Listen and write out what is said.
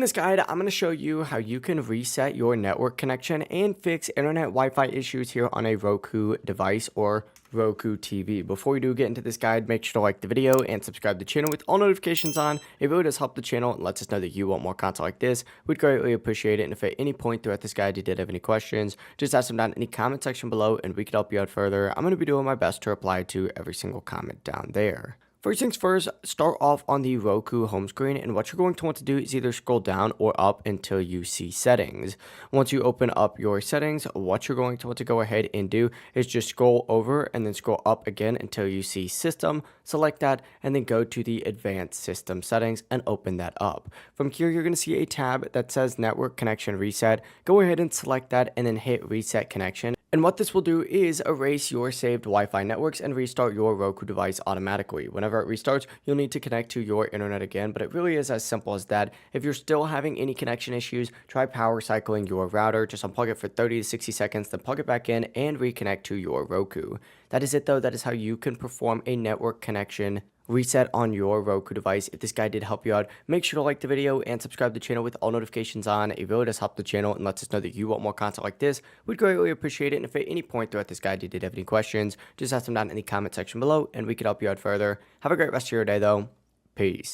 In this guide, I'm going to show you how you can reset your network connection and fix internet Wi-Fi issues here on a Roku device or Roku TV. Before we do get into this guide, make sure to like the video and subscribe to the channel with all notifications on. It really does help the channel and lets us know that you want more content like this. We'd greatly appreciate it. And if at any point throughout this guide you did have any questions, just ask them down in the comment section below and we can help you out further. I'm going to be doing my best to reply to every single comment down there. First things first, start off on the Roku home screen, and what you're going to want to do is either scroll down or up until you see settings. Once you open up your settings, what you're going to want to go ahead and do is just scroll over and then scroll up again until you see system, select that, and then go to the advanced system settings and open that up. From here, you're going to see a tab that says network connection reset. Go ahead and select that and then hit reset connection. And what this will do is erase your saved Wi-Fi networks and restart your Roku device automatically. Whenever it restarts, you'll need to connect to your internet again, but it really is as simple as that. If you're still having any connection issues, try power cycling your router. Just unplug it for 30 to 60 seconds, then plug it back in and reconnect to your Roku. That is it though. That is how you can perform a network connection reset on your Roku device. If this guide did help you out, make sure to like the video and subscribe to the channel with all notifications on. It really does help the channel and lets us know that you want more content like this. We'd greatly appreciate it. And if at any point throughout this guide you did have any questions, just ask them down in the comment section below and we could help you out further. Have a great rest of your day though. Peace.